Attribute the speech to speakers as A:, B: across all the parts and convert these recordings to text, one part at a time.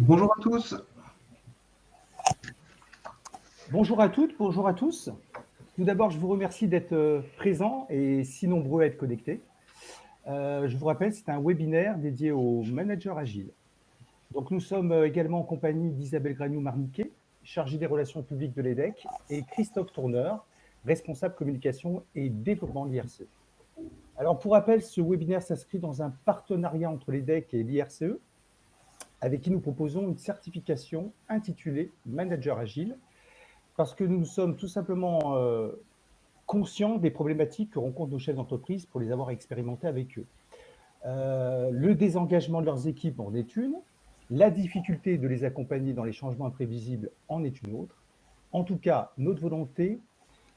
A: Bonjour à tous.
B: Bonjour à toutes, bonjour à tous. Tout d'abord, je vous remercie d'être présents et si nombreux à être connectés. Je vous rappelle, c'est un webinaire dédié aux managers agiles. Donc, nous sommes également en compagnie d'Isabelle Gragnou-Marniquet, chargée des relations publiques de l'EDEC, et Christophe Tourneur, responsable communication et développement de l'IRCE. Alors, pour rappel, ce webinaire s'inscrit dans un partenariat entre l'EDEC et l'IRCE, avec qui nous proposons une certification intitulée Manager Agile, parce que nous sommes tout simplement conscients des problématiques que rencontrent nos chefs d'entreprise pour les avoir expérimentés avec eux. Le désengagement de leurs équipes en est une, la difficulté de les accompagner dans les changements imprévisibles en est une autre. En tout cas, notre volonté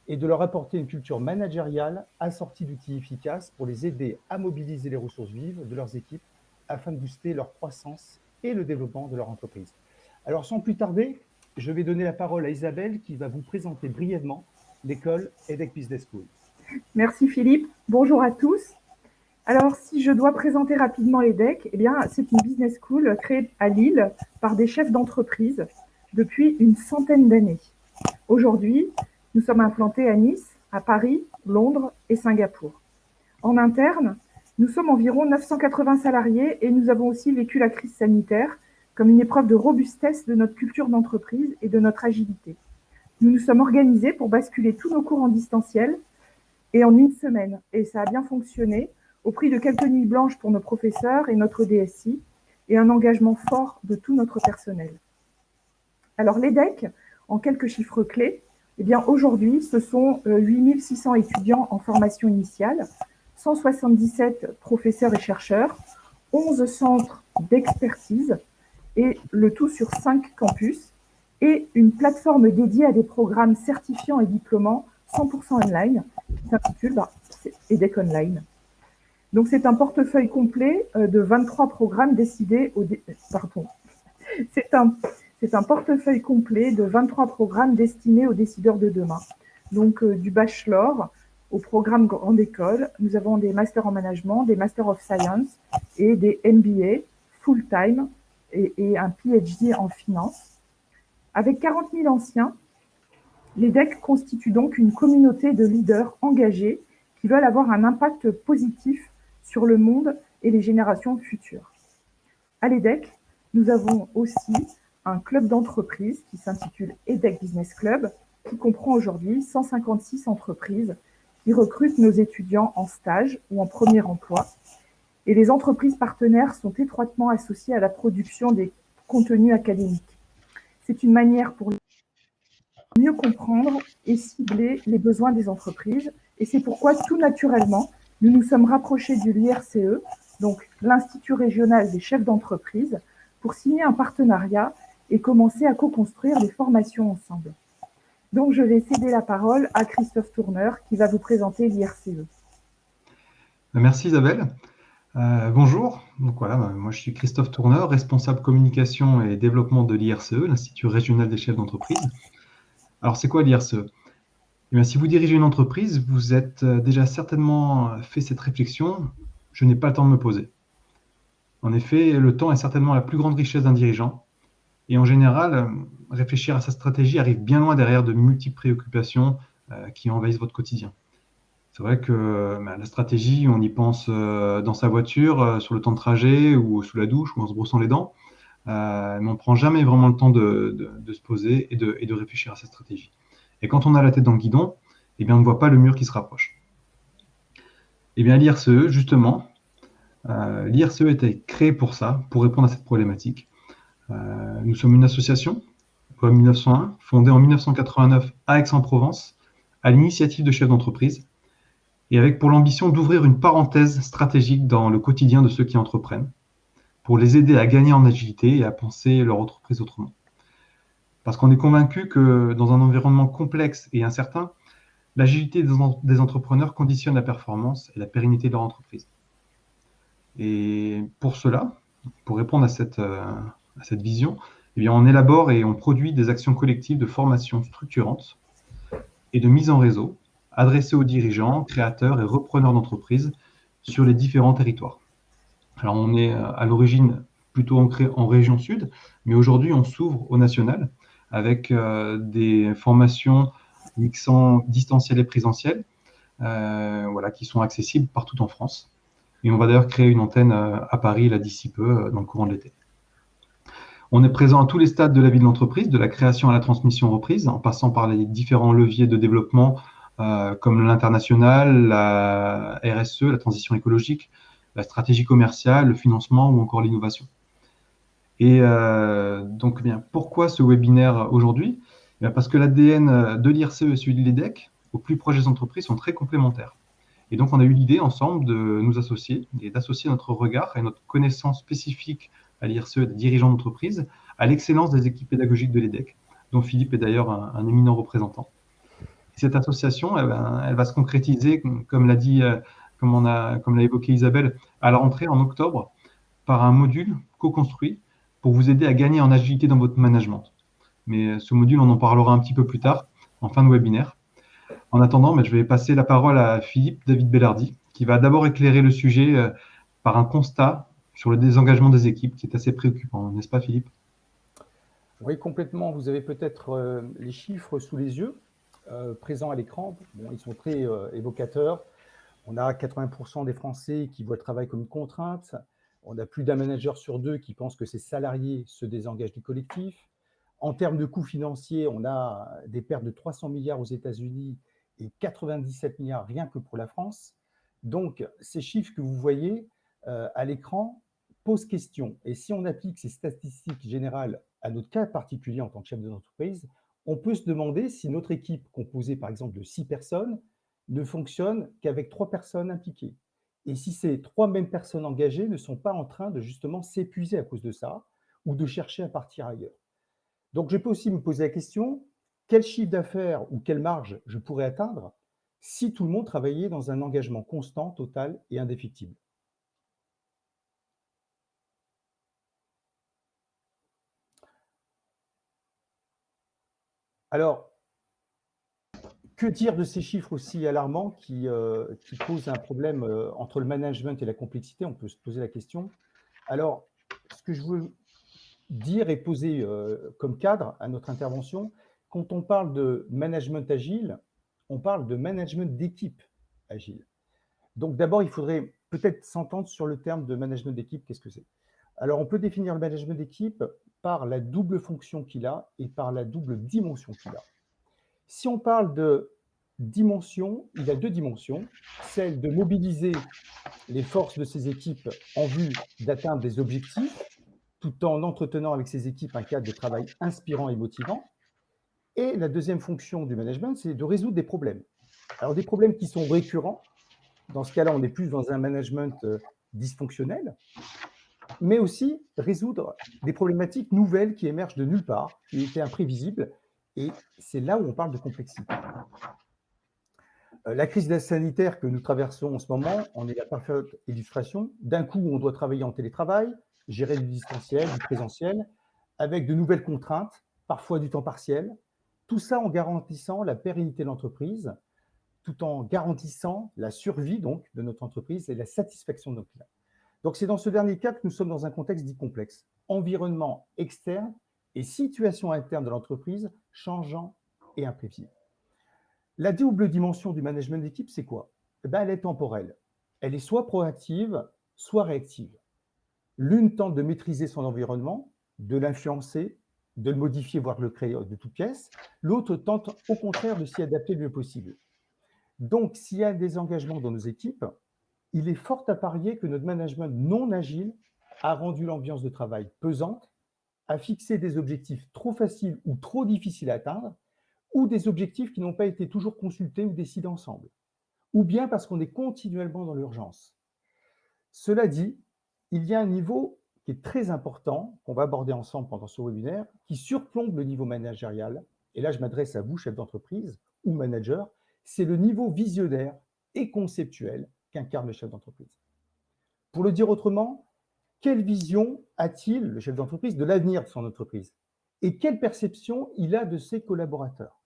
B: est de leur apporter une culture managériale assortie d'outils efficaces pour les aider à mobiliser les ressources vives de leurs équipes afin de booster leur croissance et le développement de leur entreprise. Alors, sans plus tarder, je vais donner la parole à Isabelle qui va vous présenter brièvement l'école EDEC Business School.
C: Merci Philippe. Bonjour à tous. Alors, si je dois présenter rapidement l'EDEC, eh bien, c'est une business school créée à Lille par des chefs d'entreprise depuis une centaine d'années. Aujourd'hui, nous sommes implantés à Nice, à Paris, Londres et Singapour. En interne, nous sommes environ 980 salariés et nous avons aussi vécu la crise sanitaire comme une épreuve de robustesse de notre culture d'entreprise et de notre agilité. Nous nous sommes organisés pour basculer tous nos cours en distanciel et en une semaine. Et ça a bien fonctionné, au prix de quelques nuits blanches pour nos professeurs et notre DSI, et un engagement fort de tout notre personnel. Alors l'EDEC, en quelques chiffres clés, eh bien aujourd'hui, ce sont 8600 étudiants en formation initiale, 177 professeurs et chercheurs, 11 centres d'expertise, et le tout sur 5 campus, et une plateforme dédiée à des programmes certifiants et diplômants 100% online, qui s'intitule EDEC Online. Donc c'est un portefeuille complet de 23 programmes décidés C'est un portefeuille complet de 23 programmes destinés aux décideurs de demain. Donc du bachelor au programme grande école, nous avons des masters en management, des masters of science et des MBA full-time et un PhD en finance. Avec 40 000 anciens, l'EDEC constitue donc une communauté de leaders engagés qui veulent avoir un impact positif sur le monde et les générations futures. À l'EDEC, nous avons aussi un club d'entreprise qui s'intitule EDEC Business Club, qui comprend aujourd'hui 156 entreprises qui recrutent nos étudiants en stage ou en premier emploi. Et les entreprises partenaires sont étroitement associées à la production des contenus académiques. C'est une manière pour mieux comprendre et cibler les besoins des entreprises. Et c'est pourquoi, tout naturellement, nous nous sommes rapprochés de l'IRCE, donc l'Institut régional des chefs d'entreprise, pour signer un partenariat et commencer à co-construire des formations ensemble. Donc, je vais céder la parole à Christophe Tourneur, qui va vous présenter l'IRCE.
A: Merci Isabelle. Bonjour, donc voilà, moi je suis Christophe Tourneur, responsable communication et développement de l'IRCE, l'Institut régional des chefs d'entreprise. Alors c'est quoi l'IRCE? Eh bien, si vous dirigez une entreprise, vous êtes déjà certainement fait cette réflexion, je n'ai pas le temps de me poser. En effet, le temps est certainement la plus grande richesse d'un dirigeant. Et en général, réfléchir à sa stratégie arrive bien loin derrière de multiples préoccupations qui envahissent votre quotidien. C'est vrai que la stratégie, on y pense dans sa voiture, sur le temps de trajet ou sous la douche ou en se brossant les dents, mais on ne prend jamais vraiment le temps de se poser et de réfléchir à sa stratégie. Et quand on a la tête dans le guidon, eh bien, on ne voit pas le mur qui se rapproche. Eh bien, l'IRCE, justement, l'IRCE était créé pour ça, pour répondre à cette problématique. Nous sommes une association, loi 1901, fondée en 1989 à Aix-en-Provence, à l'initiative de chefs d'entreprise, et avec pour l'ambition d'ouvrir une parenthèse stratégique dans le quotidien de ceux qui entreprennent, pour les aider à gagner en agilité et à penser leur entreprise autrement. Parce qu'on est convaincu que dans un environnement complexe et incertain, l'agilité des entrepreneurs conditionne la performance et la pérennité de leur entreprise. Et pour cela, pour répondre à cette vision, eh bien, on élabore et on produit des actions collectives de formation structurantes et de mise en réseau adressées aux dirigeants, créateurs et repreneurs d'entreprises sur les différents territoires. Alors, on est à l'origine plutôt ancré en région sud, mais aujourd'hui, on s'ouvre au national avec des formations mixant distanciel et présentiel, voilà, qui sont accessibles partout en France. Et on va d'ailleurs créer une antenne à Paris, là, d'ici peu, dans le courant de l'été. On est présent à tous les stades de la vie de l'entreprise, de la création à la transmission reprise, en passant par les différents leviers de développement comme l'international, la RSE, la transition écologique, la stratégie commerciale, le financement ou encore l'innovation. Et donc, bien, pourquoi ce webinaire aujourd'hui? Parce que l'ADN de l'IRCE et celui de l'EDEC, au plus proche des entreprises, sont très complémentaires. Et donc, on a eu l'idée ensemble de nous associer et d'associer notre regard et notre connaissance spécifique à l'IRCE des dirigeants d'entreprise à l'excellence des équipes pédagogiques de l'EDEC, dont Philippe est d'ailleurs un éminent représentant. Cette association, elle va se concrétiser, comme l'a dit, comme l'a évoqué Isabelle, à la rentrée en octobre, par un module co-construit pour vous aider à gagner en agilité dans votre management. Mais ce module, on en parlera un petit peu plus tard, en fin de webinaire. En attendant, je vais passer la parole à Philippe David Bellardi, qui va d'abord éclairer le sujet par un constat sur le désengagement des équipes, qui est assez préoccupant, n'est-ce pas Philippe?
B: Oui, complètement. Vous avez peut-être les chiffres sous les yeux, présents à l'écran. Bon, ils sont très évocateurs. On a 80% des Français qui voient le travail comme une contrainte. On a plus d'un manager sur deux qui pense que ses salariés se désengagent du collectif. En termes de coûts financiers, on a des pertes de 300 milliards aux États-Unis et 97 milliards rien que pour la France. Donc, ces chiffres que vous voyez à l'écran posent question. Et si on applique ces statistiques générales à notre cas particulier en tant que chef d'entreprise, on peut se demander si notre équipe, composée par exemple de 6 personnes, ne fonctionne qu'avec 3 personnes impliquées. Et si ces 3 mêmes personnes engagées ne sont pas en train de justement s'épuiser à cause de ça ou de chercher à partir ailleurs. Donc, je peux aussi me poser la question, quel chiffre d'affaires ou quelle marge je pourrais atteindre si tout le monde travaillait dans un engagement constant, total et indéfectible? Alors, que dire de ces chiffres aussi alarmants qui posent un problème entre le management et la complexité? On peut se poser la question. Alors, ce que je veux dire et poser comme cadre à notre intervention, quand on parle de management agile, on parle de management d'équipe agile. Donc d'abord, il faudrait peut-être s'entendre sur le terme de management d'équipe, qu'est-ce que c'est? Alors on peut définir le management d'équipe par la double fonction qu'il a et par la double dimension qu'il a. Si on parle de dimension, il a deux dimensions, celle de mobiliser les forces de ses équipes en vue d'atteindre des objectifs, tout en entretenant avec ses équipes un cadre de travail inspirant et motivant. Et la deuxième fonction du management, c'est de résoudre des problèmes. Alors des problèmes qui sont récurrents. Dans ce cas-là, on est plus dans un management dysfonctionnel, mais aussi résoudre des problématiques nouvelles qui émergent de nulle part, qui étaient imprévisibles. Et c'est là où on parle de complexité. La crise sanitaire que nous traversons en ce moment en est la parfaite illustration. D'un coup, on doit travailler en télétravail, gérer du distanciel, du présentiel, avec de nouvelles contraintes, parfois du temps partiel. Tout ça en garantissant la pérennité de l'entreprise, tout en garantissant la survie donc de notre entreprise et la satisfaction de nos clients. Donc c'est dans ce dernier cas que nous sommes dans un contexte dit complexe. Environnement externe et situation interne de l'entreprise changeant et imprévisible. La double dimension du management d'équipe, c'est quoi? Elle est temporelle. Elle est soit proactive, soit réactive. L'une tente de maîtriser son environnement, de l'influencer, de le modifier, voire de le créer de toutes pièces. L'autre tente au contraire de s'y adapter le mieux possible. Donc, s'il y a des engagements dans nos équipes, il est fort à parier que notre management non agile a rendu l'ambiance de travail pesante, a fixé des objectifs trop faciles ou trop difficiles à atteindre, ou des objectifs qui n'ont pas été toujours consultés ou décidés ensemble, ou bien parce qu'on est continuellement dans l'urgence. Cela dit, il y a un niveau qui est très important, qu'on va aborder ensemble pendant ce webinaire, qui surplombe le niveau managérial, et là je m'adresse à vous, chef d'entreprise ou manager, c'est le niveau visionnaire et conceptuel qu'incarne le chef d'entreprise. Pour le dire autrement, quelle vision a-t-il, le chef d'entreprise, de l'avenir de son entreprise? Et quelle perception il a de ses collaborateurs?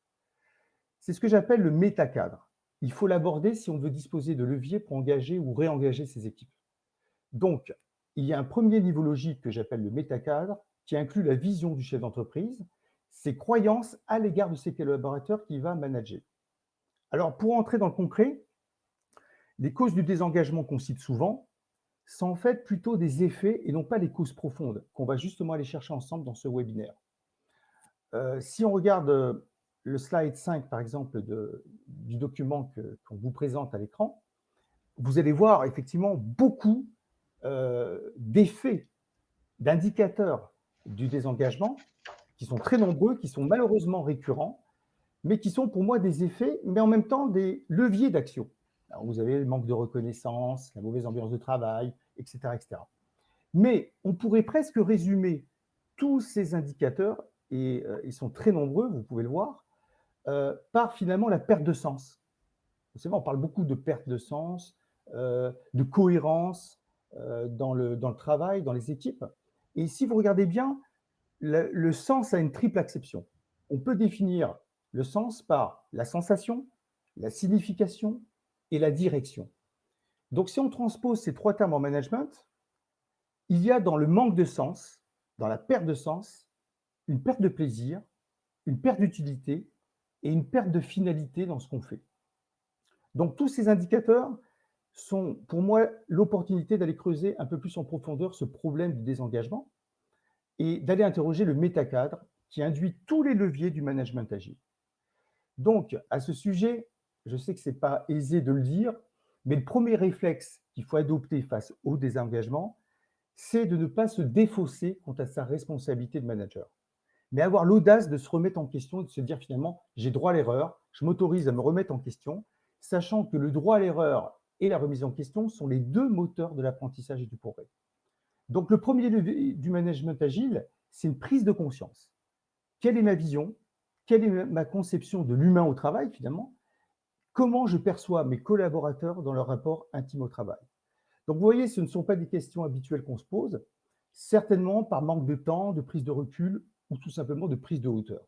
B: C'est ce que j'appelle le métacadre. Il faut l'aborder si on veut disposer de leviers pour engager ou réengager ses équipes. Donc, il y a un premier niveau logique que j'appelle le métacadre, qui inclut la vision du chef d'entreprise, ses croyances à l'égard de ses collaborateurs qu'il va manager. Alors, pour entrer dans le concret, les causes du désengagement qu'on cite souvent sont en fait plutôt des effets et non pas les causes profondes qu'on va justement aller chercher ensemble dans ce webinaire. Si on regarde le slide 5, par exemple, du document qu'on vous présente à l'écran, vous allez voir effectivement beaucoup d'effets, d'indicateurs du désengagement qui sont très nombreux, qui sont malheureusement récurrents, mais qui sont pour moi des effets, mais en même temps des leviers d'action. Alors, vous avez le manque de reconnaissance, la mauvaise ambiance de travail, etc., etc. Mais on pourrait presque résumer tous ces indicateurs, et ils sont très nombreux, vous pouvez le voir, par finalement la perte de sens. Vous savez, on parle beaucoup de perte de sens, de cohérence dans le travail, dans les équipes. Et si vous regardez bien, le sens a une triple acception. On peut définir le sens par la sensation, la signification et la direction. Donc, si on transpose ces trois termes en management, il y a dans le manque de sens, dans la perte de sens, une perte de plaisir, une perte d'utilité et une perte de finalité dans ce qu'on fait. Donc, tous ces indicateurs sont pour moi l'opportunité d'aller creuser un peu plus en profondeur ce problème du désengagement et d'aller interroger le métacadre qui induit tous les leviers du management agile. Donc, à ce sujet, je sais que ce n'est pas aisé de le dire, mais le premier réflexe qu'il faut adopter face au désengagement, c'est de ne pas se défausser quant à sa responsabilité de manager, mais avoir l'audace de se remettre en question et de se dire finalement, j'ai droit à l'erreur, je m'autorise à me remettre en question, sachant que le droit à l'erreur et la remise en question sont les deux moteurs de l'apprentissage et du progrès. Donc, le premier levier du management agile, c'est une prise de conscience. Quelle est ma vision? Quelle est ma conception de l'humain au travail, finalement? Comment je perçois mes collaborateurs dans leur rapport intime au travail? Donc, vous voyez, ce ne sont pas des questions habituelles qu'on se pose, certainement par manque de temps, de prise de recul ou tout simplement de prise de hauteur.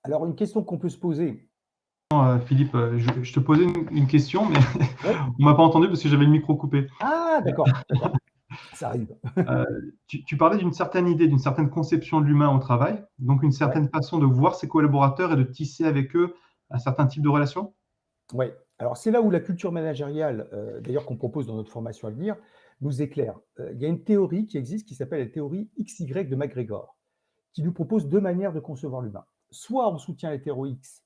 B: Alors, une question qu'on peut se poser.
A: Philippe, je te posais une question, mais
B: Ouais.
A: on ne m'a pas entendu parce que j'avais le micro coupé.
B: Ah, d'accord. Ça arrive.
A: Tu parlais d'une certaine idée, d'une certaine conception de l'humain au travail, donc une certaine façon de voir ses collaborateurs et de tisser avec eux un certain type de relation?
B: Oui. Alors, c'est là où la culture managériale, d'ailleurs qu'on propose dans notre formation à venir, nous éclaire. Il y a une théorie qui existe qui s'appelle la théorie XY de McGregor, qui nous propose deux manières de concevoir l'humain. Soit on soutient la théorie X,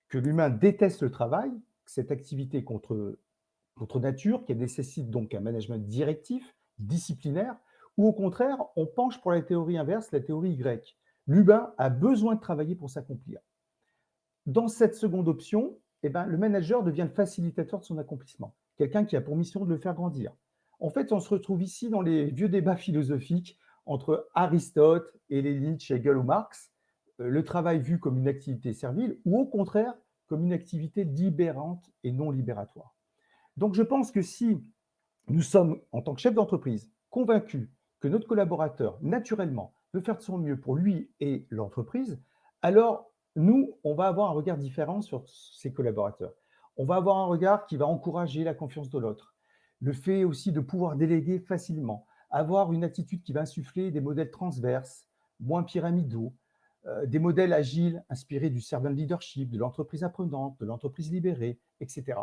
B: que l'humain déteste le travail, cette activité contre nature, qui nécessite donc un management directif, disciplinaire, ou au contraire, on penche pour la théorie inverse, la théorie Y. L'humain a besoin de travailler pour s'accomplir. Dans cette seconde option, le manager devient le facilitateur de son accomplissement, quelqu'un qui a pour mission de le faire grandir. En fait, on se retrouve ici dans les vieux débats philosophiques entre Aristote et les Nietzsche, Hegel ou Marx, le travail vu comme une activité servile ou au contraire comme une activité libérante et non libératoire. Donc je pense que si nous sommes, en tant que chef d'entreprise, convaincus que notre collaborateur, naturellement, veut faire de son mieux pour lui et l'entreprise, alors nous, on va avoir un regard différent sur ses collaborateurs. On va avoir un regard qui va encourager la confiance de l'autre, le fait aussi de pouvoir déléguer facilement, avoir une attitude qui va insuffler des modèles transverses, moins pyramidaux, des modèles agiles inspirés du servant leadership, de l'entreprise apprenante, de l'entreprise libérée, etc.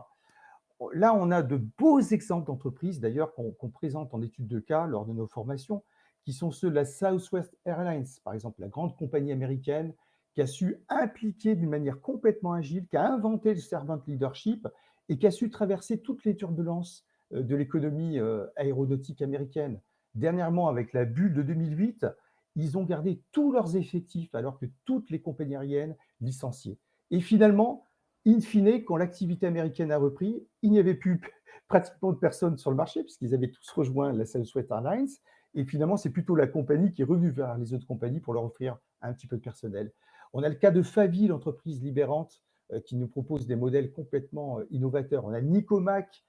B: Là, on a de beaux exemples d'entreprises, d'ailleurs, qu'on présente en études de cas lors de nos formations, qui sont ceux de la Southwest Airlines, par exemple, la grande compagnie américaine qui a su impliquer d'une manière complètement agile, qui a inventé le servant leadership et qui a su traverser toutes les turbulences de l'économie aéronautique américaine. Dernièrement, avec la bulle de 2008, ils ont gardé tous leurs effectifs alors que toutes les compagnies aériennes licenciaient. Et finalement, in fine, quand l'activité américaine a repris, il n'y avait plus pratiquement de personnes sur le marché puisqu'ils avaient tous rejoint la Southwest Airlines. Et finalement, c'est plutôt la compagnie qui est revenue vers les autres compagnies pour leur offrir un petit peu de personnel. On a le cas de Favi, l'entreprise libérante, qui nous propose des modèles complètement innovateurs. On a Nicomac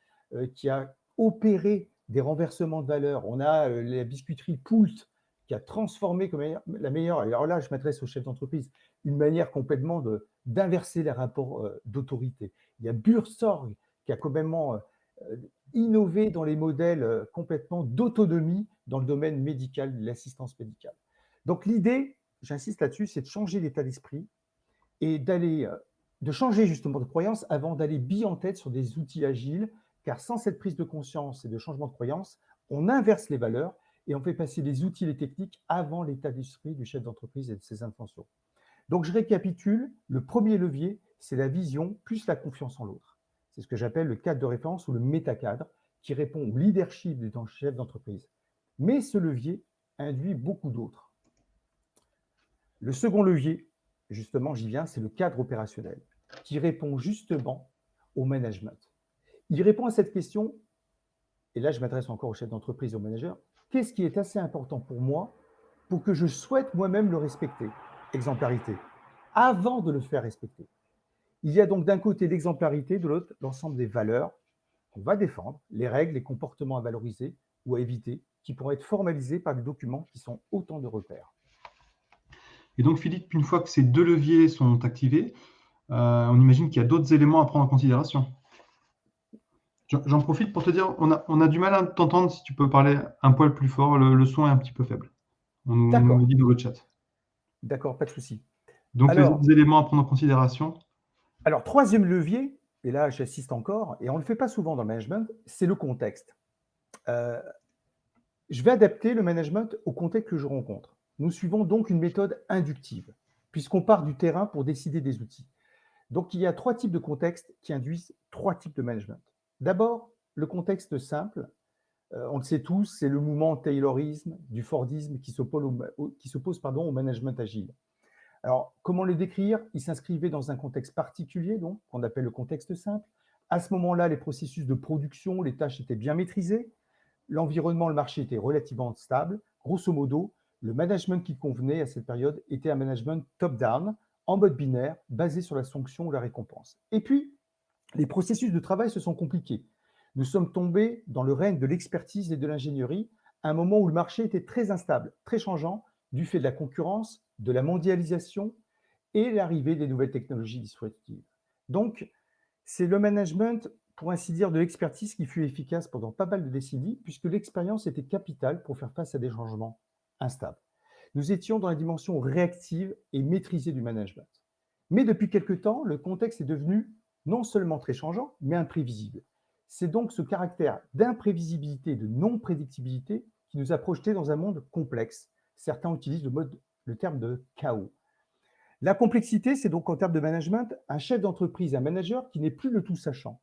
B: qui a opéré des renversements de valeur. On a la biscuiterie Poult qui a transformé comme la meilleure, alors là, je m'adresse aux chefs d'entreprise, une manière complètement d'inverser les rapports d'autorité. Il y a Buurtzorg qui a complètement innové dans les modèles complètement d'autonomie dans le domaine médical, de l'assistance médicale. Donc l'idée, j'insiste là-dessus, c'est de changer l'état d'esprit et de changer justement de croyance avant d'aller bille en tête sur des outils agiles, car sans cette prise de conscience et de changement de croyance, on inverse les valeurs et on fait passer les outils et les techniques avant l'état d'esprit du chef d'entreprise et de ses intentions. Donc, je récapitule. Le premier levier, c'est la vision plus la confiance en l'autre. C'est ce que j'appelle le cadre de référence ou le métacadre qui répond au leadership du chef d'entreprise. Mais ce levier induit beaucoup d'autres. Le second levier, justement, j'y viens, c'est le cadre opérationnel qui répond justement au management. Il répond à cette question, et là, je m'adresse encore aux chefs d'entreprise et aux managers. Qu'est-ce qui est assez important pour moi pour que je souhaite moi-même le respecter? Exemplarité. Avant de le faire respecter. Il y a donc d'un côté l'exemplarité, de l'autre l'ensemble des valeurs qu'on va défendre, les règles, les comportements à valoriser ou à éviter, qui pourront être formalisés par des documents qui sont autant de repères.
A: Et donc, Philippe, une fois que ces deux leviers sont activés, on imagine qu'il y a d'autres éléments à prendre en considération. J'en profite pour te dire, on a du mal à t'entendre si tu peux parler un poil plus fort, le son est un petit peu faible. On nous le dit dans le chat.
B: D'accord, pas de souci.
A: Donc, alors, les autres éléments à prendre en considération.
B: Alors, troisième levier, et là j'insiste encore, et on ne le fait pas souvent dans le management, c'est le contexte. Je vais adapter le management au contexte que je rencontre. Nous suivons donc une méthode inductive, puisqu'on part du terrain pour décider des outils. Donc, il y a trois types de contextes qui induisent trois types de management. D'abord, le contexte simple, on le sait tous, c'est le mouvement Taylorisme, du Fordisme qui s'oppose au management agile. Alors, comment le décrire? Il s'inscrivait dans un contexte particulier, donc, qu'on appelle le contexte simple. À ce moment-là, les processus de production, les tâches étaient bien maîtrisées. L'environnement, le marché était relativement stable. Grosso modo, le management qui convenait à cette période était un management top-down, en mode binaire, basé sur la sanction ou la récompense. Et puis, les processus de travail se sont compliqués. Nous sommes tombés dans le règne de l'expertise et de l'ingénierie, à un moment où le marché était très instable, très changeant, du fait de la concurrence, de la mondialisation et l'arrivée des nouvelles technologies disruptives. Donc, c'est le management, pour ainsi dire, de l'expertise qui fut efficace pendant pas mal de décennies, puisque l'expérience était capitale pour faire face à des changements instables. Nous étions dans la dimension réactive et maîtrisée du management. Mais depuis quelque temps, le contexte est devenu non seulement très changeant, mais imprévisible. C'est donc ce caractère d'imprévisibilité et de non-prédictibilité qui nous a projetés dans un monde complexe. Certains utilisent le terme de chaos. La complexité, c'est donc en termes de management, un chef d'entreprise, un manager qui n'est plus le tout sachant,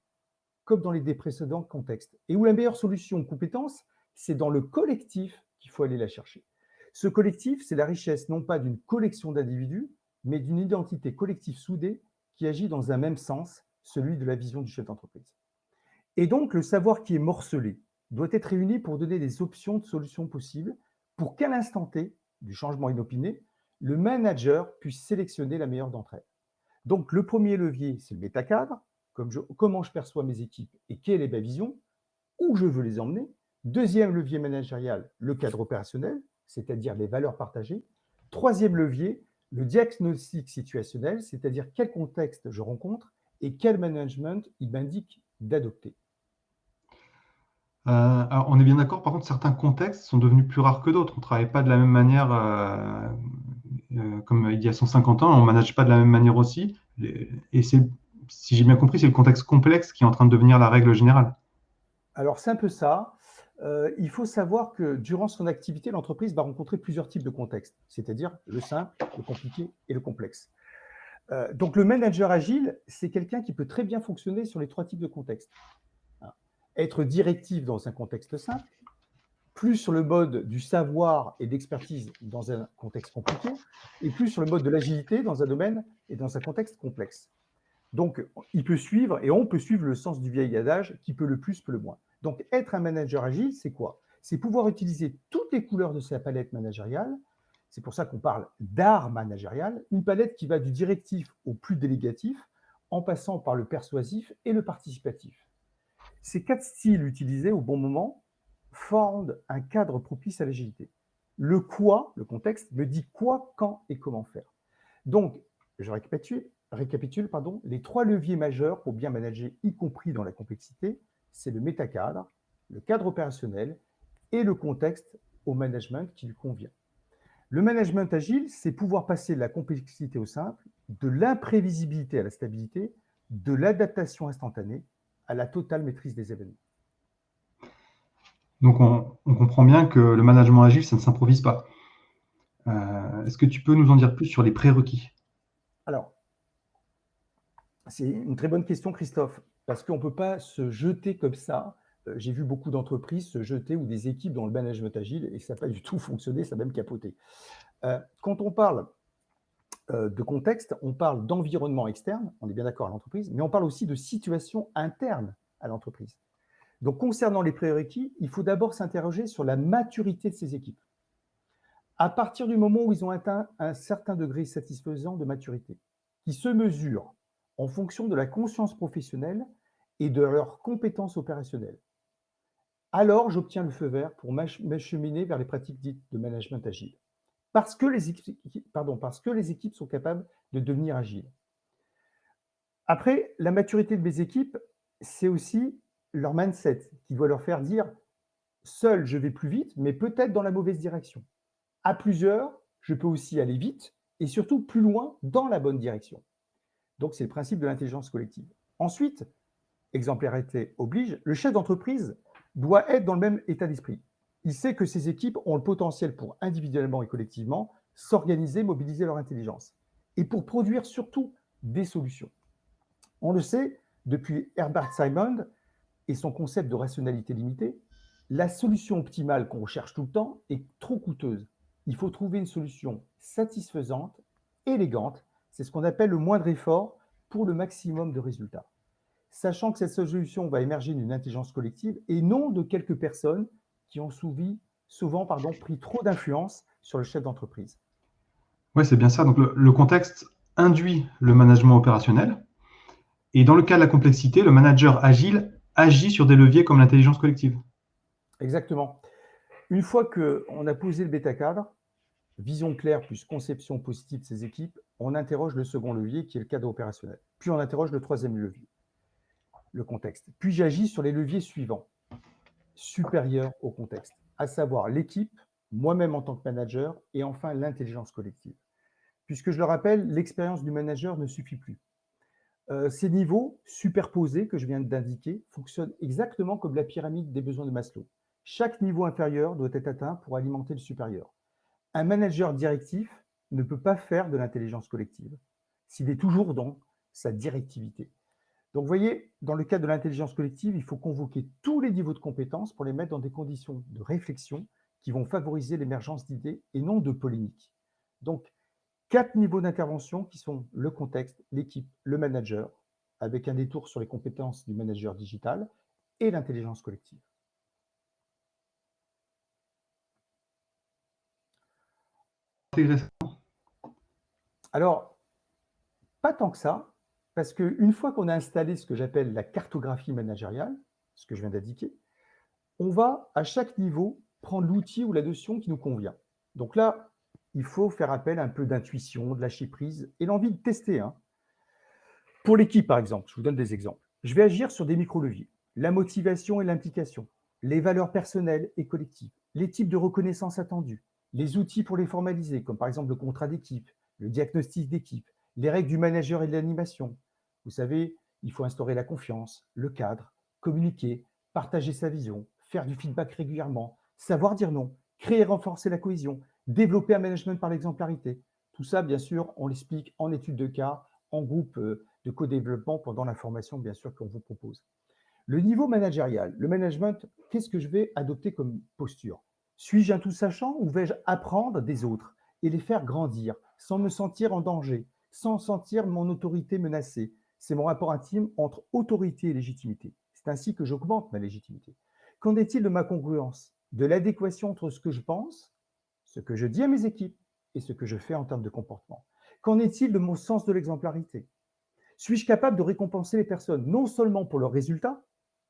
B: comme dans les précédents contextes, et où la meilleure solution ou compétence, c'est dans le collectif qu'il faut aller la chercher. Ce collectif, c'est la richesse non pas d'une collection d'individus, mais d'une identité collective soudée qui agit dans un même sens, celui de la vision du chef d'entreprise. Et donc, le savoir qui est morcelé doit être réuni pour donner des options de solutions possibles pour qu'à l'instant T du changement inopiné, le manager puisse sélectionner la meilleure d'entre elles. Donc, le premier levier, c'est le métacadre, comment je perçois mes équipes et quelle est ma vision, où je veux les emmener. Deuxième levier managérial, le cadre opérationnel, c'est-à-dire les valeurs partagées. Troisième levier, le diagnostic situationnel, c'est-à-dire quel contexte je rencontre et quel management il m'indique d'adopter.
A: Alors, on est bien d'accord, par contre, certains contextes sont devenus plus rares que d'autres. On ne travaille pas de la même manière comme il y a 150 ans, on ne manage pas de la même manière aussi. Et c'est, si j'ai bien compris, c'est le contexte complexe qui est en train de devenir la règle générale.
B: Alors, c'est un peu ça. Il faut savoir que durant son activité, l'entreprise va rencontrer plusieurs types de contextes, c'est-à-dire le simple, le compliqué et le complexe. Donc, le manager agile, c'est quelqu'un qui peut très bien fonctionner sur les trois types de contextes. Être directif dans un contexte simple, plus sur le mode du savoir et d'expertise dans un contexte compliqué, et plus sur le mode de l'agilité dans un domaine et dans un contexte complexe. Donc, il peut suivre, et on peut suivre le sens du vieil adage, qui peut le plus, peut le moins. Donc, être un manager agile, c'est quoi? C'est pouvoir utiliser toutes les couleurs de sa palette managériale. C'est pour ça qu'on parle d'art managérial, une palette qui va du directif au plus délégatif, en passant par le persuasif et le participatif. Ces quatre styles utilisés au bon moment forment un cadre propice à l'agilité. Le quoi, le contexte, me dit quoi, quand et comment faire. Donc, je récapitule, les 3 leviers majeurs pour bien manager, y compris dans la complexité, c'est le métacadre, le cadre opérationnel et le contexte au management qui lui convient. Le management agile, c'est pouvoir passer de la complexité au simple, de l'imprévisibilité à la stabilité, de l'adaptation instantanée à la totale maîtrise des événements.
A: Donc, on comprend bien que le management agile, ça ne s'improvise pas. Est-ce que tu peux nous en dire plus sur les prérequis?
B: Alors, c'est une très bonne question, Christophe, parce qu'on ne peut pas se jeter comme ça. J'ai vu beaucoup d'entreprises se jeter ou des équipes dans le management agile et ça n'a pas du tout fonctionné, ça a même capoté. Quand on parle de contexte, on parle d'environnement externe, on est bien d'accord à l'entreprise, mais on parle aussi de situation interne à l'entreprise. Donc, concernant les prérequis, il faut d'abord s'interroger sur la maturité de ces équipes. À partir du moment où ils ont atteint un certain degré satisfaisant de maturité, qui se mesure en fonction de la conscience professionnelle et de leurs compétences opérationnelles, alors j'obtiens le feu vert pour m'acheminer vers les pratiques dites de management agile. Parce que les équipes sont capables de devenir agiles. Après, la maturité de mes équipes, c'est aussi leur mindset qui doit leur faire dire « seul, je vais plus vite, mais peut-être dans la mauvaise direction ». À plusieurs, je peux aussi aller vite et surtout plus loin dans la bonne direction. Donc, c'est le principe de l'intelligence collective. Ensuite, exemplarité oblige, le chef d'entreprise doit être dans le même état d'esprit. Il sait que ses équipes ont le potentiel pour individuellement et collectivement s'organiser, mobiliser leur intelligence et pour produire surtout des solutions. On le sait, depuis Herbert Simon et son concept de rationalité limitée, la solution optimale qu'on recherche tout le temps est trop coûteuse. Il faut trouver une solution satisfaisante, élégante, c'est ce qu'on appelle le moindre effort pour le maximum de résultats. Sachant que cette solution va émerger d'une intelligence collective et non de quelques personnes qui ont souvent pris trop d'influence sur le chef d'entreprise.
A: Oui, c'est bien ça. Donc, le contexte induit le management opérationnel. Et dans le cas de la complexité, le manager agile agit sur des leviers comme l'intelligence collective.
B: Exactement. Une fois qu'on a posé le bêta-cadre, vision claire plus conception positive de ses équipes, on interroge le second levier qui est le cadre opérationnel. Puis on interroge le troisième levier, le contexte. Puis j'agis sur les leviers suivants, supérieurs au contexte, à savoir l'équipe, moi-même en tant que manager, et enfin l'intelligence collective. Puisque je le rappelle, l'expérience du manager ne suffit plus. Ces niveaux superposés que je viens d'indiquer fonctionnent exactement comme la pyramide des besoins de Maslow. Chaque niveau inférieur doit être atteint pour alimenter le supérieur. Un manager directif ne peut pas faire de l'intelligence collective s'il est toujours dans sa directivité. Donc, vous voyez, dans le cadre de l'intelligence collective, il faut convoquer tous les niveaux de compétences pour les mettre dans des conditions de réflexion qui vont favoriser l'émergence d'idées et non de polémiques. Donc, 4 niveaux d'intervention qui sont le contexte, l'équipe, le manager, avec un détour sur les compétences du manager digital et l'intelligence collective. Alors, pas tant que ça, parce qu'une fois qu'on a installé ce que j'appelle la cartographie managériale, ce que je viens d'indiquer, on va à chaque niveau prendre l'outil ou la notion qui nous convient. Donc là, il faut faire appel à un peu d'intuition, de lâcher prise et l'envie de tester. Pour l'équipe, par exemple, je vous donne des exemples. Je vais agir sur des micro-leviers. La motivation et l'implication, les valeurs personnelles et collectives, les types de reconnaissance attendus, les outils pour les formaliser, comme par exemple le contrat d'équipe, le diagnostic d'équipe, les règles du manager et de l'animation. Vous savez, il faut instaurer la confiance, le cadre, communiquer, partager sa vision, faire du feedback régulièrement, savoir dire non, créer et renforcer la cohésion, développer un management par l'exemplarité. Tout ça, bien sûr, on l'explique en études de cas, en groupe de co-développement pendant la formation, bien sûr, qu'on vous propose. Le niveau managérial, le management, qu'est-ce que je vais adopter comme posture? Suis-je un tout-sachant ou vais-je apprendre des autres et les faire grandir sans me sentir en danger, sans sentir mon autorité menacée? C'est mon rapport intime entre autorité et légitimité. C'est ainsi que j'augmente ma légitimité. Qu'en est-il de ma congruence, de l'adéquation entre ce que je pense, ce que je dis à mes équipes et ce que je fais en termes de comportement? Qu'en est-il de mon sens de l'exemplarité? Suis-je capable de récompenser les personnes non seulement pour leurs résultats,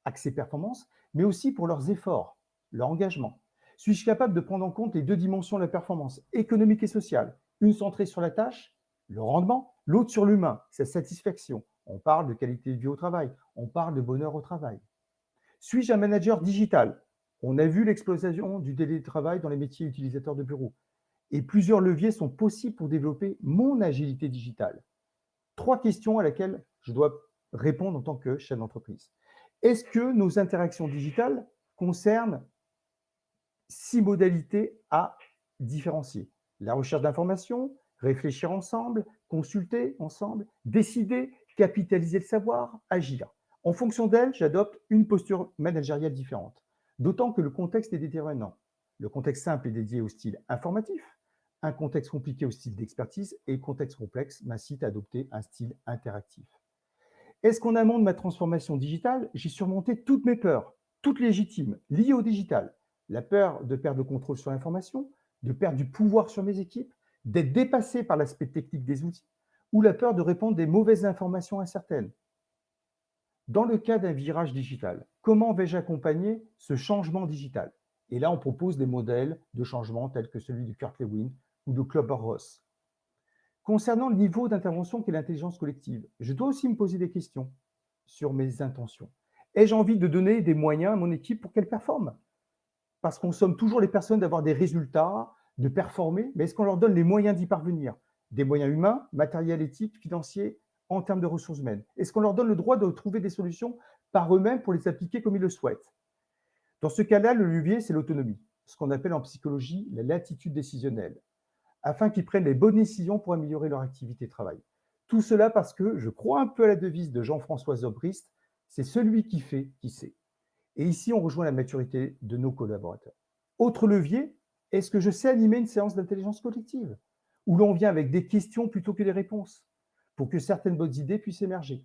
B: accès performance, mais aussi pour leurs efforts? leur engagement? Suis-je capable de prendre en compte les deux dimensions de la performance, économique et sociale? Une centrée sur la tâche, le rendement, l'autre sur l'humain, sa satisfaction. On parle de qualité de vie au travail, on parle de bonheur au travail. Suis-je un manager digital? On a vu l'explosion du télétravail dans les métiers utilisateurs de bureau. Et plusieurs leviers sont possibles pour développer mon agilité digitale. 3 questions à laquelle je dois répondre en tant que chef d'entreprise. Est-ce que nos interactions digitales concernent 6 modalités à différencier? La recherche d'informations, réfléchir ensemble, consulter ensemble, décider, capitaliser le savoir, agir. En fonction d'elle, j'adopte une posture managériale différente. D'autant que le contexte est déterminant. Le contexte simple est dédié au style informatif, un contexte compliqué au style d'expertise et le contexte complexe m'incite à adopter un style interactif. Est-ce qu'en amont de ma transformation digitale, j'ai surmonté toutes mes peurs, toutes légitimes, liées au digital? La peur de perdre le contrôle sur l'information, de perdre du pouvoir sur mes équipes, d'être dépassé par l'aspect technique des outils, ou la peur de répandre des mauvaises informations incertaines. Dans le cas d'un virage digital, comment vais-je accompagner ce changement digital? Et là, on propose des modèles de changement tels que celui de Kurt Lewin ou de Kübler-Ross. Concernant le niveau d'intervention qu'est l'intelligence collective, je dois aussi me poser des questions sur mes intentions. Ai-je envie de donner des moyens à mon équipe pour qu'elle performe? Parce qu'on somme toujours les personnes d'avoir des résultats, de performer, mais est-ce qu'on leur donne les moyens d'y parvenir? Des moyens humains, matériels, éthiques, financiers, en termes de ressources humaines? Est-ce qu'on leur donne le droit de trouver des solutions par eux-mêmes pour les appliquer comme ils le souhaitent? Dans ce cas-là, le levier, c'est l'autonomie, ce qu'on appelle en psychologie la latitude décisionnelle, afin qu'ils prennent les bonnes décisions pour améliorer leur activité de travail. Tout cela parce que je crois un peu à la devise de Jean-François Zobrist, c'est celui qui fait qui sait. Et ici, on rejoint la maturité de nos collaborateurs. Autre levier, est-ce que je sais animer une séance d'intelligence collective où l'on vient avec des questions plutôt que des réponses pour que certaines bonnes idées puissent émerger?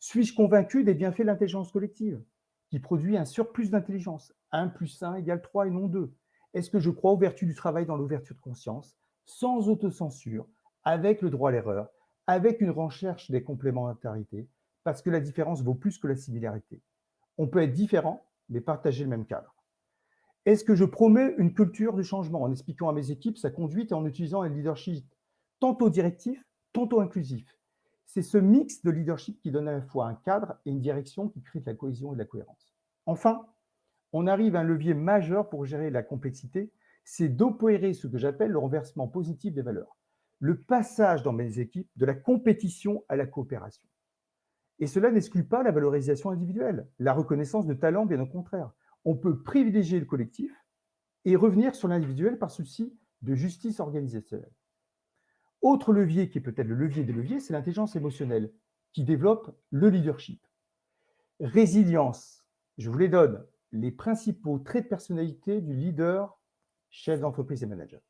B: Suis-je convaincu des bienfaits de l'intelligence collective qui produit un surplus d'intelligence? 1 + 1 = 3 et non 2. Est-ce que je crois aux vertus du travail dans l'ouverture de conscience, sans autocensure, avec le droit à l'erreur, avec une recherche des complémentarités, parce que la différence vaut plus que la similarité? On peut être différent, mais partager le même cadre. Est-ce que je promets une culture du changement en expliquant à mes équipes sa conduite et en utilisant un leadership tantôt directif, tantôt inclusif? C'est ce mix de leadership qui donne à la fois un cadre et une direction qui crée de la cohésion et de la cohérence. Enfin, on arrive à un levier majeur pour gérer la complexité, c'est d'opérer ce que j'appelle le renversement positif des valeurs. Le passage dans mes équipes de la compétition à la coopération. Et cela n'exclut pas la valorisation individuelle, la reconnaissance de talents, bien au contraire. On peut privilégier le collectif et revenir sur l'individuel par souci de justice organisationnelle. Autre levier qui est peut-être le levier des leviers, c'est l'intelligence émotionnelle qui développe le leadership. Résilience, je vous les donne, les principaux traits de personnalité du leader, chef d'entreprise et manager.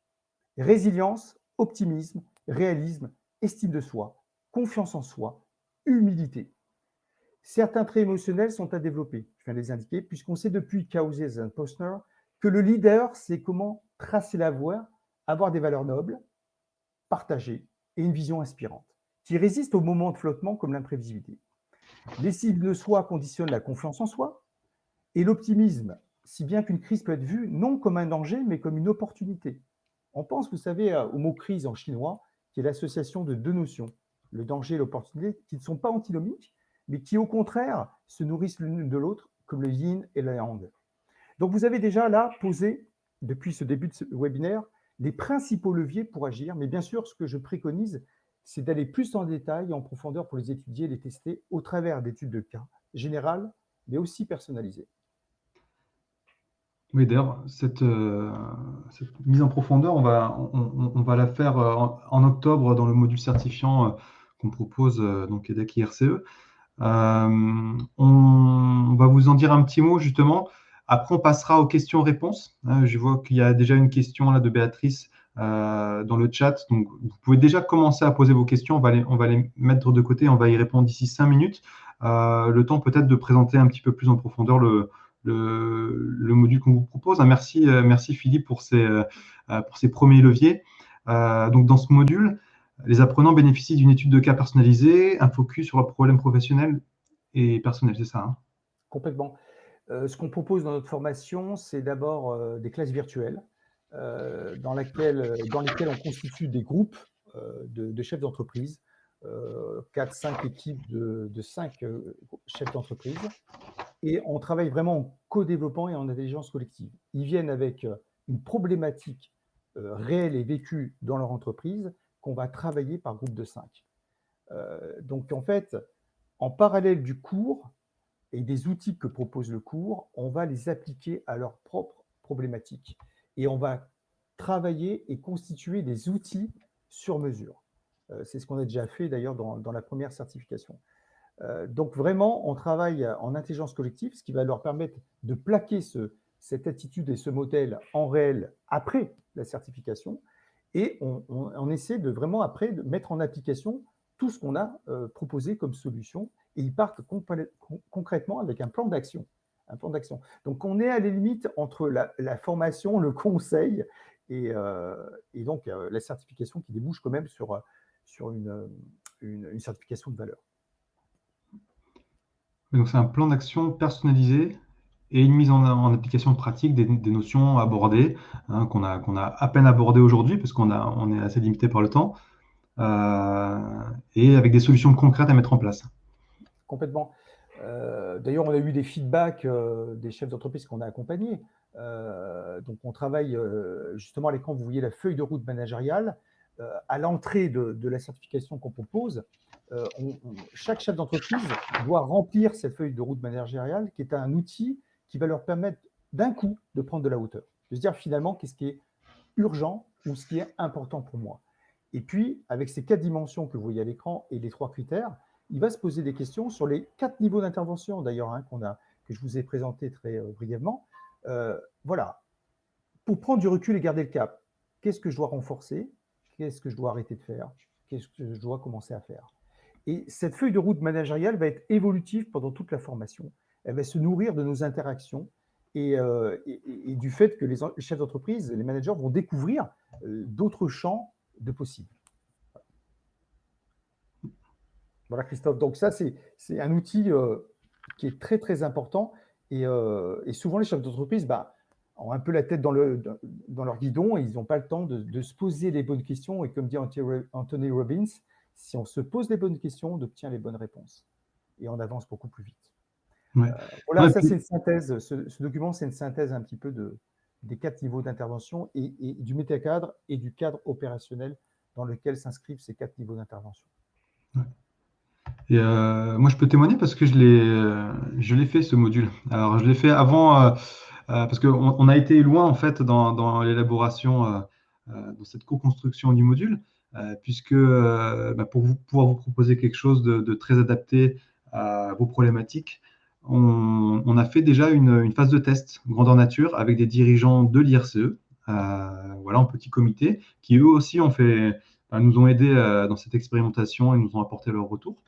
B: Résilience, optimisme, réalisme, estime de soi, confiance en soi, humilité. Certains traits émotionnels sont à développer, je viens de les indiquer, puisqu'on sait depuis Causey et Posner que le leader, c'est comment tracer la voie, avoir des valeurs nobles, partagées et une vision inspirante, qui résiste aux moments de flottement comme l'imprévisibilité. L'estime de soi conditionne la confiance en soi et l'optimisme, si bien qu'une crise peut être vue non comme un danger, mais comme une opportunité. On pense, vous savez, au mot crise en chinois, qui est l'association de deux notions, le danger et l'opportunité, qui ne sont pas antinomiques, mais qui au contraire se nourrissent l'une de l'autre, comme le yin et le yang. Donc vous avez déjà là posé, depuis ce début de ce webinaire, les principaux leviers pour agir, mais bien sûr, ce que je préconise, c'est d'aller plus en détail et en profondeur pour les étudier et les tester au travers d'études de cas générales, mais aussi personnalisées.
A: Oui, d'ailleurs, cette mise en profondeur, on va la faire en octobre dans le module certifiant qu'on propose donc EDEC IRCE. On va vous en dire un petit mot justement. Après, on passera aux questions-réponses. Je vois qu'il y a déjà une question là de Béatrice dans le chat. Donc, vous pouvez déjà commencer à poser vos questions. On va les mettre de côté. On va y répondre d'ici 5 minutes. Le temps peut-être de présenter un petit peu plus en profondeur le module qu'on vous propose. Merci Philippe pour ces premiers leviers. Donc, dans ce module, les apprenants bénéficient d'une étude de cas personnalisée, un focus sur leurs problèmes professionnels et personnels, c'est ça, hein?
B: Complètement. Ce qu'on propose dans notre formation, c'est d'abord des classes virtuelles dans lesquelles on constitue des groupes de chefs d'entreprise, 4-5 équipes de 5 chefs d'entreprise. Et on travaille vraiment en co-développement et en intelligence collective. Ils viennent avec une problématique réelle et vécue dans leur entreprise qu'on va travailler par groupe de 5. Donc, en fait, en parallèle du cours et des outils que propose le cours, on va les appliquer à leurs propres problématiques. Et on va travailler et constituer des outils sur mesure. C'est ce qu'on a déjà fait d'ailleurs dans la première certification. Donc vraiment, on travaille en intelligence collective, ce qui va leur permettre de plaquer cette attitude et ce modèle en réel après la certification. Et on essaie de vraiment après de mettre en application tout ce qu'on a proposé comme solution. Et ils partent concrètement avec un plan d'action. Donc on est à la limite entre la formation, le conseil et donc la certification qui débouche quand même sur une certification de valeur.
A: Donc, c'est un plan d'action personnalisé et une mise en application pratique des notions abordées, hein, qu'on a à peine abordées aujourd'hui parce qu'on est assez limité par le temps, et avec des solutions concrètes à mettre en place.
B: Complètement. D'ailleurs, on a eu des feedbacks des chefs d'entreprise qu'on a accompagnés. Donc, on travaille justement à l'écran, vous voyez la feuille de route managériale. À l'entrée de la certification qu'on propose, chaque chef d'entreprise doit remplir cette feuille de route managériale qui est un outil qui va leur permettre d'un coup de prendre de la hauteur, de se dire finalement qu'est-ce qui est urgent ou ce qui est important pour moi. Et puis, avec ces 4 dimensions que vous voyez à l'écran et les 3 critères, il va se poser des questions sur les 4 niveaux d'intervention d'ailleurs que je vous ai présenté très brièvement. Voilà, pour prendre du recul et garder le cap, qu'est-ce que je dois renforcer? Qu'est-ce que je dois arrêter de faire? Qu'est-ce que je dois commencer à faire? Et cette feuille de route managériale va être évolutive pendant toute la formation. Elle va se nourrir de nos interactions et du fait que les chefs d'entreprise, les managers vont découvrir d'autres champs de possibles. Voilà, Christophe. Donc ça, c'est un outil qui est très, très important. Et souvent, les chefs d'entreprise ont un peu la tête dans leur guidon et ils n'ont pas le temps de se poser les bonnes questions. Et comme dit Anthony Robbins, si on se pose les bonnes questions, on obtient les bonnes réponses. Et on avance beaucoup plus vite.
A: Ouais.
B: Voilà, ça c'est une synthèse. Ce document, c'est une synthèse un petit peu des 4 niveaux d'intervention et du métacadre et du cadre opérationnel dans lequel s'inscrivent ces 4 niveaux d'intervention.
A: Ouais. Et moi, je peux témoigner parce que je l'ai fait, ce module. Alors, je l'ai fait avant, parce qu'on a été loin, en fait, dans l'élaboration, dans cette co-construction du module, puisque pour pouvoir vous proposer quelque chose de très adapté à vos problématiques, on a fait déjà une phase de test grandeur nature avec des dirigeants de l'IRCE, voilà, en petit comité, qui eux aussi nous ont aidés dans cette expérimentation et nous ont apporté leur retour.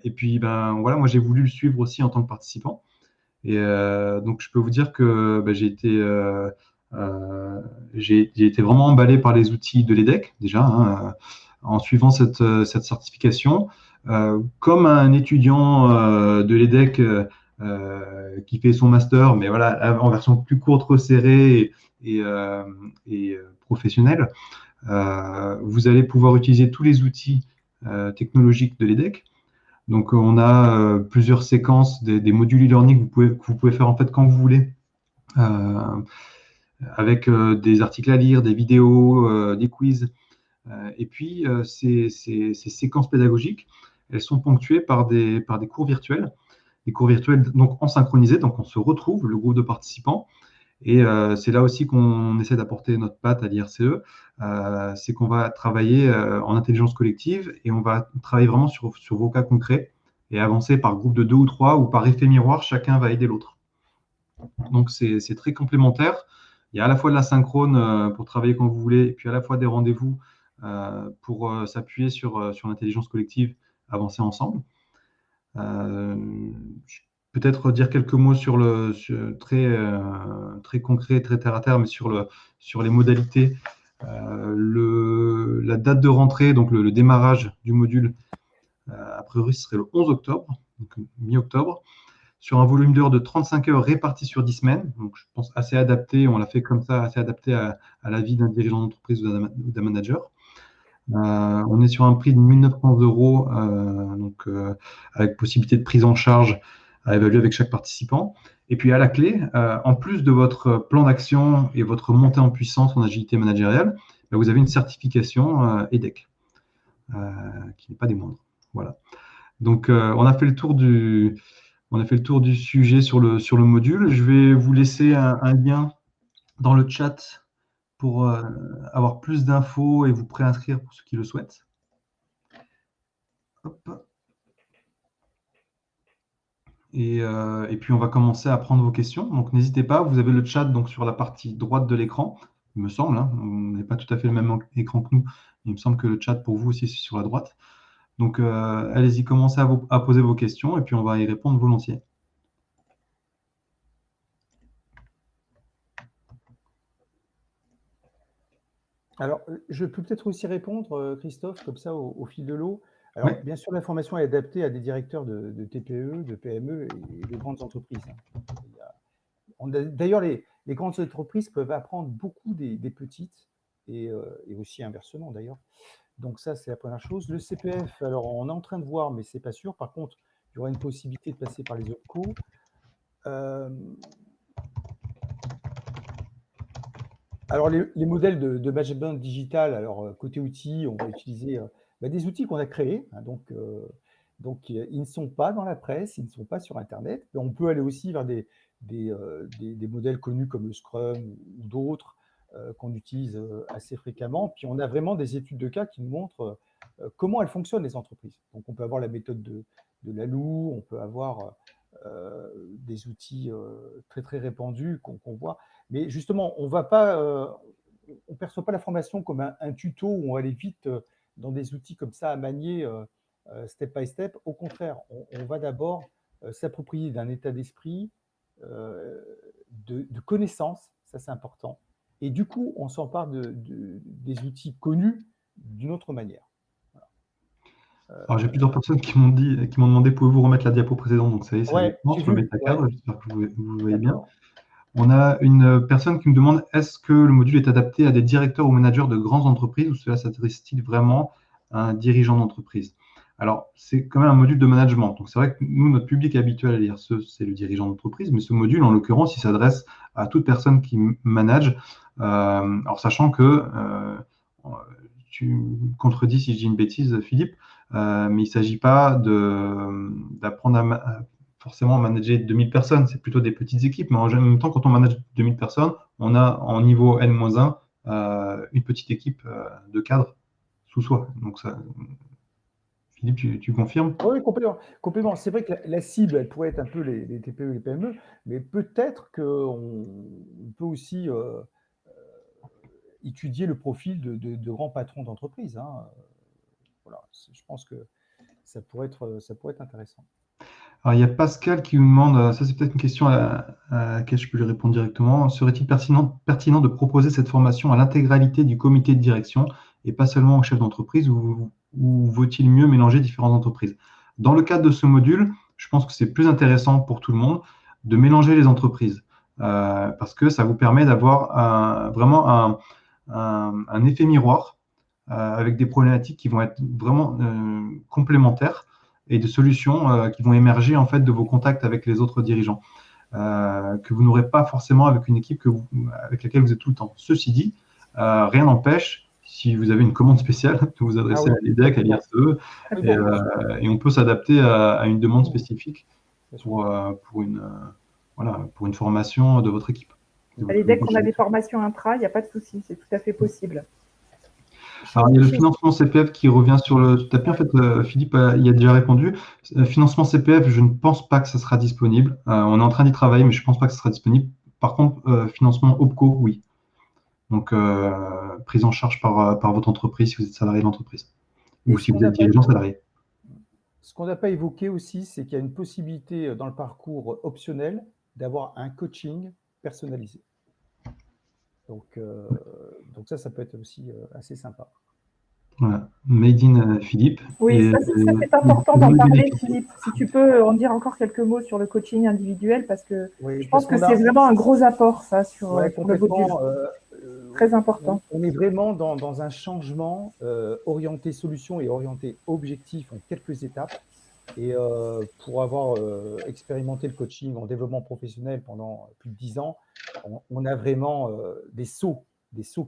A: Et puis, voilà, moi, j'ai voulu le suivre aussi en tant que participant. Et donc, je peux vous dire que j'ai été vraiment emballé par les outils de l'EDEC, déjà, hein, en suivant cette certification. Comme un étudiant de l'EDEC qui fait son master, mais voilà, en version plus courte, resserrée et professionnelle, vous allez pouvoir utiliser tous les outils technologiques de l'EDEC. Donc, on a plusieurs séquences, des modules e-learning que vous pouvez faire en fait quand vous voulez, avec des articles à lire, des vidéos, des quiz. Et puis, ces séquences pédagogiques, elles sont ponctuées par des cours virtuels. Des cours virtuels donc en synchronisé, donc on se retrouve, le groupe de participants. Et c'est là aussi qu'on essaie d'apporter notre patte à l'IRCE, c'est qu'on va travailler en intelligence collective et on va travailler vraiment sur vos cas concrets et avancer par groupe de 2 ou 3 ou par effet miroir, chacun va aider l'autre. Donc c'est très complémentaire. Il y a à la fois de la synchrone pour travailler quand vous voulez, et puis à la fois des rendez-vous pour s'appuyer sur l'intelligence collective, avancer ensemble. Peut-être dire quelques mots très concret, très terre à terre, mais sur les modalités. La date de rentrée, donc le démarrage du module, a priori, ce serait le 11 octobre, donc mi-octobre. sur un volume d'heures de 35 heures réparties sur 10 semaines. Donc, je pense assez adapté, on l'a fait comme ça, assez adapté à la vie d'un dirigeant d'entreprise ou d'un manager. On est sur un prix de 1 900 euros, avec possibilité de prise en charge à évaluer avec chaque participant. Et puis à la clé, en plus de votre plan d'action et votre montée en puissance en agilité managériale, vous avez une certification EDEC, qui n'est pas des moindres. Voilà. Donc, on a fait le tour du sujet sur le module. Je vais vous laisser un lien dans le chat pour avoir plus d'infos et vous préinscrire pour ceux qui le souhaitent. Hop. Et puis, on va commencer à prendre vos questions. Donc, n'hésitez pas, vous avez le chat donc, sur la partie droite de l'écran, il me semble. Hein, on n'est pas tout à fait le même écran que nous. Il me semble que le chat pour vous aussi, c'est sur la droite. Donc, allez-y, commencez à poser vos questions et puis on va y répondre volontiers.
B: Alors, je peux peut-être aussi répondre, Christophe, comme ça, au fil de l'eau. Alors, bien sûr, l'information est adaptée à des directeurs de TPE, de PME et de grandes entreprises. D'ailleurs, les grandes entreprises peuvent apprendre beaucoup des petites et aussi inversement, d'ailleurs. Donc ça, c'est la première chose. Le CPF, alors on est en train de voir, mais ce n'est pas sûr. Par contre, il y aura une possibilité de passer par les OPCO. Alors, les modèles de management digital, alors côté outils, on va utiliser des outils qu'on a créés. Hein, donc, ils ne sont pas dans la presse, ils ne sont pas sur Internet. Mais on peut aller aussi vers des modèles connus comme le Scrum ou d'autres qu'on utilise assez fréquemment. Puis, on a vraiment des études de cas qui nous montrent comment elles fonctionnent, les entreprises. Donc, on peut avoir la méthode de Lalou, on peut avoir des outils très, très répandus qu'on voit. Mais justement, on ne perçoit pas la formation comme un tuto où on va aller vite dans des outils comme ça à manier step by step. Au contraire, on va d'abord s'approprier d'un état d'esprit, de connaissances, ça c'est important. Et du coup, on s'empare des outils connus d'une autre manière.
A: Alors, j'ai plusieurs personnes qui m'ont demandé, pouvez-vous remettre la diapo précédente? Donc, ça y est, ça je le mets à cadre, j'espère que vous voyez bien. On a une personne qui me demande, est-ce que le module est adapté à des directeurs ou managers de grandes entreprises ou cela s'adresse-t-il vraiment à un dirigeant d'entreprise? Alors, c'est quand même un module de management. Donc, c'est vrai que nous, notre public habituel à lire c'est le dirigeant d'entreprise, mais ce module, en l'occurrence, il s'adresse à toute personne qui manage. Alors, sachant que, tu me contredis si je dis une bêtise, Philippe, mais il ne s'agit pas d'apprendre forcément manager 2000 personnes, c'est plutôt des petites équipes, mais en même temps, quand on manage 2000 personnes, on a en niveau N-1 une petite équipe de cadres sous soi. Donc ça, Philippe, tu confirmes?
B: Oui, complètement. C'est vrai que la cible, elle pourrait être un peu les TPE et les PME, mais peut-être qu'on peut aussi étudier le profil de grands patrons d'entreprise. Hein. Voilà, je pense que ça pourrait être intéressant.
A: Alors, il y a Pascal qui nous demande, ça c'est peut-être une question à laquelle je peux lui répondre directement, serait-il pertinent de proposer cette formation à l'intégralité du comité de direction et pas seulement au chef d'entreprise, ou vaut-il mieux mélanger différentes entreprises? Dans le cadre de ce module, je pense que c'est plus intéressant pour tout le monde de mélanger les entreprises, parce que ça vous permet d'avoir vraiment un effet miroir avec des problématiques qui vont être vraiment complémentaires et de solutions qui vont émerger en fait de vos contacts avec les autres dirigeants, que vous n'aurez pas forcément avec une équipe avec laquelle vous êtes tout le temps. Ceci dit, rien n'empêche, si vous avez une commande spéciale, de vous adresser à l'EDEC, à l'IRCE, et on peut s'adapter à une demande spécifique pour une formation de votre équipe.
C: À l'EDEC, on a des formations intra, il n'y a pas de souci, c'est tout à fait possible.
A: Alors, il y a le financement CPF qui revient sur le tapis. En fait, Philippe y a déjà répondu. Financement CPF, je ne pense pas que ça sera disponible. On est en train d'y travailler, mais je ne pense pas que ce sera disponible. Par contre, financement OPCO, oui. Donc, prise en charge par votre entreprise si vous êtes salarié de l'entreprise ou si vous êtes dirigeant salarié.
B: Ce qu'on n'a pas évoqué aussi, c'est qu'il y a une possibilité dans le parcours optionnel d'avoir un coaching personnalisé. Donc ça peut être aussi assez sympa.
A: Voilà. Made in Philippe.
C: Oui, ça c'est important d'en parler, Philippe. Si tu peux en dire encore quelques mots sur le coaching individuel, parce que je pense que c'est vraiment un gros apport, ça, sur le module. Très important.
B: On est vraiment dans un changement orienté solution et orienté objectif en quelques étapes. Et pour avoir expérimenté le coaching en développement professionnel pendant plus de 10 ans, on a vraiment des sauts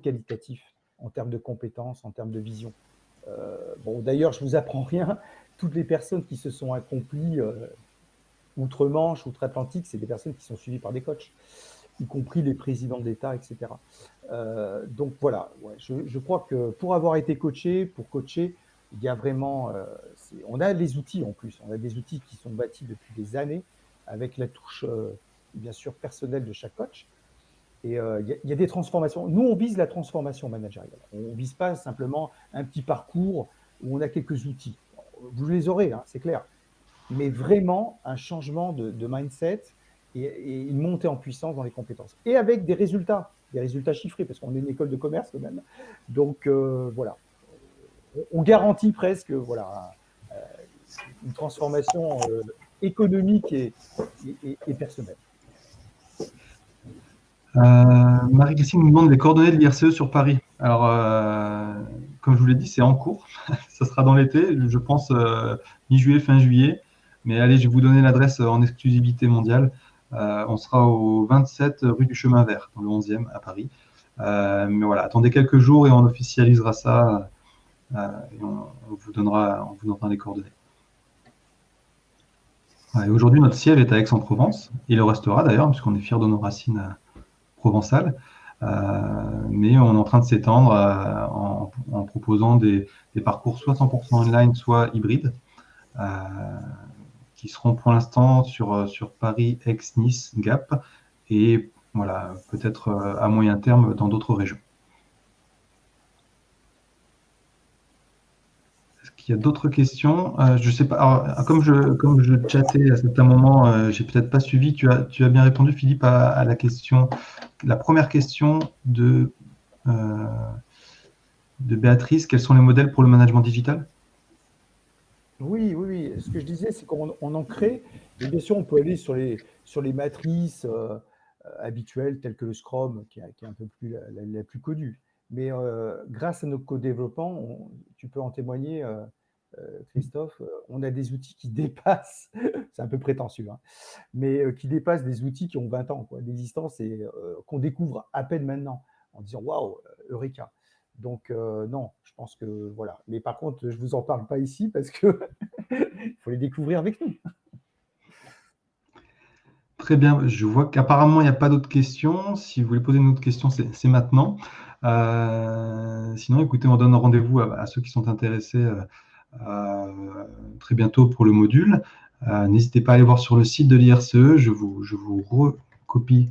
B: qualitatifs en termes de compétences, en termes de vision. Bon, d'ailleurs, je ne vous apprends rien. Toutes les personnes qui se sont accomplies outre-Manche, outre-Atlantique, c'est des personnes qui sont suivies par des coachs, y compris les présidents d'État, etc. Donc voilà, je crois que pour avoir été coaché, pour coacher, il y a vraiment, on a les outils en plus, on a des outils qui sont bâtis depuis des années avec la touche, bien sûr, personnelle de chaque coach. Et il y a des transformations. Nous, on vise la transformation managériale. On ne vise pas simplement un petit parcours où on a quelques outils. Vous les aurez, hein, c'est clair. Mais vraiment un changement de mindset et une montée en puissance dans les compétences. Et avec des résultats chiffrés, parce qu'on est une école de commerce quand même. Donc voilà, on garantit presque une transformation économique et personnelle.
A: Marie-Christine nous demande les coordonnées de l'IRCE sur Paris. Alors, comme je vous l'ai dit, c'est en cours. Ça sera dans l'été, je pense mi-juillet, fin juillet. Mais allez, je vais vous donner l'adresse en exclusivité mondiale. On sera au 27 rue du Chemin Vert, dans le 11e à Paris. Mais voilà, attendez quelques jours et on officialisera ça. Et on vous donnera les coordonnées. Aujourd'hui, notre siège est à Aix-en-Provence. Il le restera d'ailleurs, puisqu'on est fiers de nos racines provençales. Mais on est en train de s'étendre en proposant des parcours soit 100% online, soit hybrides, qui seront pour l'instant sur Paris, Aix, Nice, Gap, et voilà, peut-être à moyen terme dans d'autres régions. Est-ce qu'il y a d'autres questions? Je ne sais pas. Alors, comme je chattais à certains moments, j'ai peut-être pas suivi. Tu as bien répondu, Philippe, à la question, la première question de Béatrice. Quels sont les modèles pour le management digital?
B: Oui. Ce que je disais, c'est qu'on en crée. Et bien sûr, on peut aller sur les matrices habituelles, telles que le Scrum, qui est un peu plus la plus connue. Mais grâce à nos co-développements, tu peux en témoigner, Christophe, on a des outils qui dépassent, c'est un peu prétentieux, hein, mais qui dépassent des outils qui ont 20 ans d'existence et qu'on découvre à peine maintenant en disant « Waouh, Eureka !» Donc non, je pense que voilà. Mais par contre, je ne vous en parle pas ici parce qu'il faut les découvrir avec nous.
A: Très bien, je vois qu'apparemment il n'y a pas d'autres questions. Si vous voulez poser une autre question, c'est maintenant. Sinon, écoutez, on donne rendez-vous à ceux qui sont intéressés très bientôt pour le module. N'hésitez pas à aller voir sur le site de l'IRCE. Je vous recopie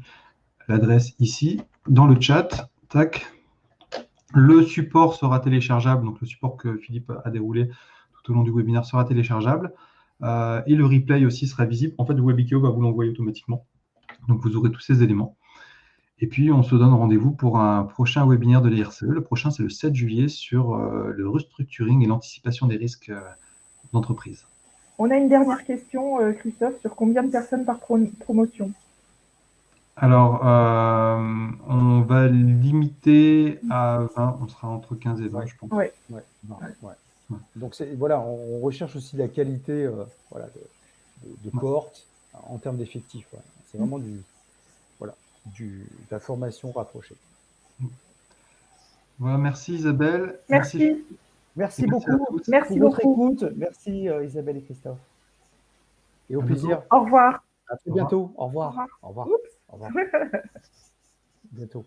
A: l'adresse ici dans le chat. Tac. Le support sera téléchargeable, donc le support que Philippe a déroulé tout au long du webinaire sera téléchargeable. Et le replay aussi sera visible. En fait, le Webikio va vous l'envoyer automatiquement. Donc, vous aurez tous ces éléments. Et puis, on se donne rendez-vous pour un prochain webinaire de l'IRCE. Le prochain, c'est le 7 juillet sur le restructuring et l'anticipation des risques d'entreprise.
C: On a une dernière question, Christophe, sur combien de personnes par promotion?
A: Alors, on va limiter à 20. On sera entre 15 et 20, je pense.
C: Ouais.
B: Donc, voilà, on recherche aussi la qualité de cohorte en termes d'effectifs. Ouais. C'est vraiment de la formation rapprochée.
A: Voilà, merci Isabelle.
C: Merci
B: beaucoup.
C: Merci
B: pour votre
C: beaucoup.
B: écoute. Merci Isabelle et Christophe. Et au plaisir.
C: Au revoir.
B: À très bientôt. Au revoir.
C: Au revoir.
B: Au revoir.
C: Oups.
B: Au revoir. Bientôt.